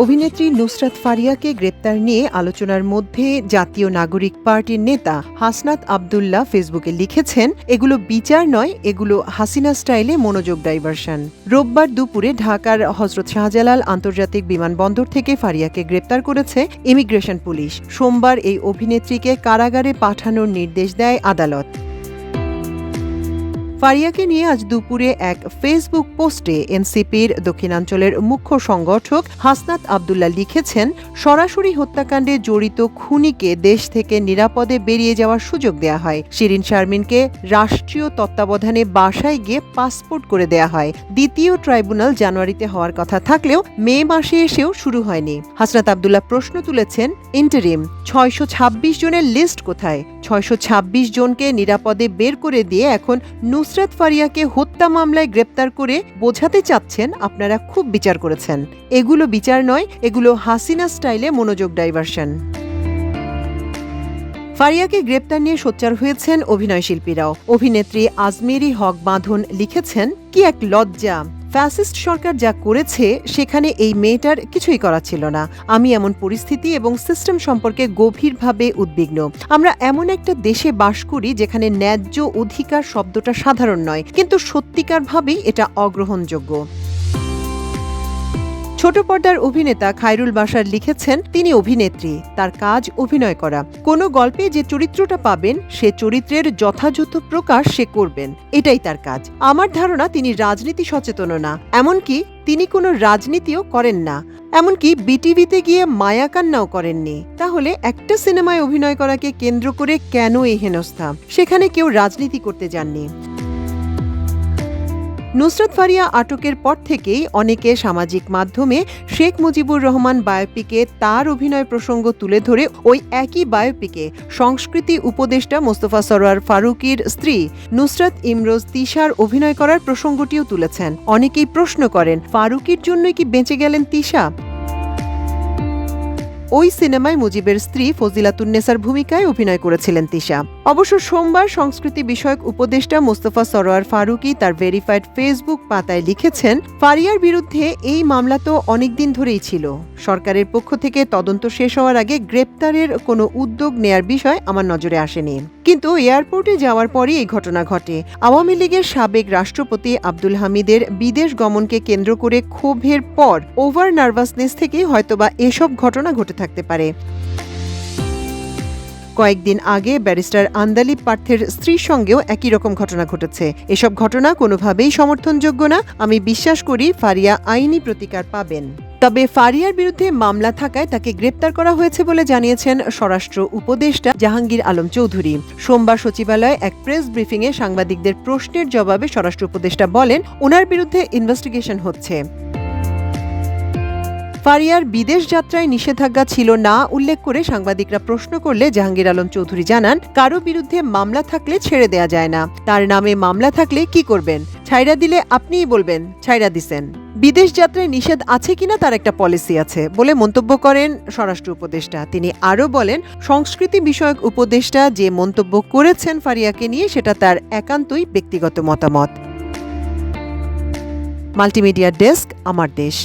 অভিনেত্রী নুসরাত ফারিয়াকে গ্রেপ্তার নিয়ে আলোচনার মধ্যে জাতীয় নাগরিক পার্টির নেতা হাসনাত আব্দুল্লাহ ফেসবুকে লিখেছেন, এগুলো বিচার নয়, এগুলো হাসিনা স্টাইলে মনোযোগ ডাইভারশন। রোববার দুপুরে ঢাকার হযরত শাহজালাল আন্তর্জাতিক বিমানবন্দর থেকে ফারিয়াকে গ্রেপ্তার করেছে ইমিগ্রেশন পুলিশ। সোমবার এই অভিনেত্রীকে কারাগারে পাঠানোর নির্দেশ দেয় আদালত। ফারিয়াকে নিয়ে আজ দুপুরে এক ফেসবুক পোস্টে এনসিপির দক্ষিণাঞ্চলের মুখ্য সংগঠক হাসনাত আব্দুল্লাহ লিখেছেন, সরাসরি হত্যাকাণ্ডে জড়িত খুনিকে দেশ থেকে নিরাপদে বেরিয়ে যাওয়ার সুযোগ দেয়া হয়। শিরিন শারমিনকে রাষ্ট্রীয় তত্ত্বাবধানে বাসায় গিয়ে পাসপোর্ট করে দেয়া হয়। দ্বিতীয় ট্রাইব্যুনাল জানুয়ারিতে হওয়ার কথা থাকলেও মে মাসে এসেও শুরু হয়নি। হাসনাত আব্দুল্লাহ প্রশ্ন তুলেছেন, ইন্টারিম 626 জনের লিস্ট কোথায়? 626 জনকে নিরাপদে বের করে দিয়ে এখন নুসরাত ফারিয়াকে হত্যা মামলায় গ্রেপ্তার করে বোঝাতে চাচ্ছেন আপনারা খুব বিচার করেছেন। এগুলো বিচার নয়, এগুলো হাসিনা স্টাইলে মনোযোগ ডাইভারশন। ফারিয়াকে গ্রেপ্তার নিয়ে সোচ্চার হয়েছেন অভিনয় শিল্পীরাও। অভিনেত্রী আজমেরি হক বাঁধন লিখেছেন, কি এক লজ্জা! ফ্যাসিস্ট সরকার যা করেছে সেখানে এই মেয়েটার কিছুই করা ছিল না। আমি এমন পরিস্থিতি এবং সিস্টেম সম্পর্কে গভীরভাবে উদ্বিগ্ন। আমরা এমন একটা দেশে বাস করি যেখানে ন্যায্য অধিকার শব্দটা সাধারণ নয়, কিন্তু সত্যিকারভাবেই এটা অগ্রহণযোগ্য। ছোট পর্দার অভিনেতা খায়রুল বাশার লিখেছেন, তিনি অভিনেত্রী, তার কাজ অভিনয় করা। কোনো গল্পে যে চরিত্রটা পাবেন সে চরিত্রের যথাযথ প্রকাশ সে করবেন, এটাই তার কাজ। আমার ধারণা তিনি রাজনীতি সচেতনও না, এমনকি তিনি কোনো রাজনীতিও করেন না, এমনকি বিটিভিতে গিয়ে মায়াকান্নাও করেননি। তাহলে একটা সিনেমায় অভিনয় করাকে কেন্দ্র করে কেন এই হেনস্থা? সেখানে কেউ রাজনীতি করতে যাননি। নুসরাত ফারিয়া আটকের পর থেকেই অনেকে সামাজিক মাধ্যমে শেখ মুজিবুর রহমান বায়োপিকে তার অভিনয় প্রসঙ্গ তুলে ধরে ওই একই বায়োপিকে সংস্কৃতি উপদেষ্টা মোস্তফা সরোয়ার ফারুকীর স্ত্রী নুসরাত ইমরোজ তিশার অভিনয় করার প্রসঙ্গটিও তুলেছেন। অনেকেই প্রশ্ন করেন, ফারুকীর জন্যই কি বেঁচে গেলেন তিশা? ওই সিনেমায় মুজিবের স্ত্রী ফজিলাতুন্নেসার ভূমিকায় অভিনয় করেছিলেন তিশা। অবশ্য সোমবার সংস্কৃতি বিষয়ক উপদেষ্টা মোস্তফা সরোয়ার ফারুকী তার ভেরিফাইড ফেসবুক পাতায় লিখেছেন, ফারিয়ার বিরুদ্ধে এই মামলা তো অনেকদিন ধরেই ছিল। সরকারের পক্ষ থেকে তদন্ত শেষ হওয়ার আগে গ্রেপ্তারের কোনো উদ্যোগ নেয়ার বিষয় আমার নজরে আসেনি। কিন্তু এয়ারপোর্টে যাওয়ার পরই এই ঘটনা ঘটে। আওয়ামী লীগের সাবেক রাষ্ট্রপতি আব্দুল হামিদের বিদেশ গমনকে কেন্দ্র করে ক্ষোভের পর ওভার নার্ভাসনেস থেকে হয়তোবা এসব ঘটনা ঘটে থাকতে পারে। কয়েকদিন আগে ব্যারিস্টার আন্দালিব পার্থের স্ত্রীর সঙ্গেও একই রকম ঘটনা ঘটেছে। এসব ঘটনা কোনোভাবেই সমর্থনযোগ্য না। আমি বিশ্বাস করি ফারিয়া আইনি প্রতিকার পাবেন। তবে ফারিয়ার বিরুদ্ধে মামলা থাকায় তাকে গ্রেপ্তার করা হয়েছে বলে জানিয়েছেন স্বরাষ্ট্র উপদেষ্টা জাহাঙ্গীর আলম চৌধুরী। সোমবার সচিবালয়ে এক প্রেস ব্রিফিংয়ে সাংবাদিকদের প্রশ্নের জবাবে স্বরাষ্ট্র উপদেষ্টা বলেন, ওনার বিরুদ্ধে ইনভেস্টিগেশন হচ্ছে। ফারিয়ার বিদেশ যাত্রায় নিষেধাজ্ঞা ছিল না উল্লেখ করে সাংবাদিকরা প্রশ্ন করলে জাহাঙ্গীর আলম চৌধুরী জানান, কারো বিরুদ্ধে মামলা থাকলে ছেড়ে দেয়া যায় না। তার নামে মামলা থাকলে কি করবেন? ছাইরা দিলে আপনিই বলবেন ছাইরা দিছেন। বিদেশ যাত্রায় নিষেধ আছে কিনা তার একটা পলিসি আছে বলে মন্তব্য করেন স্বরাষ্ট্র উপদেষ্টা। তিনি আরও বলেন, সংস্কৃতি বিষয়ক উপদেষ্টা যে মন্তব্য করেছেন ফারিয়াকে নিয়ে সেটা তার একান্তই ব্যক্তিগত মতামত। মাল্টিমিডিয়া ডেস্ক, আমার দেশ।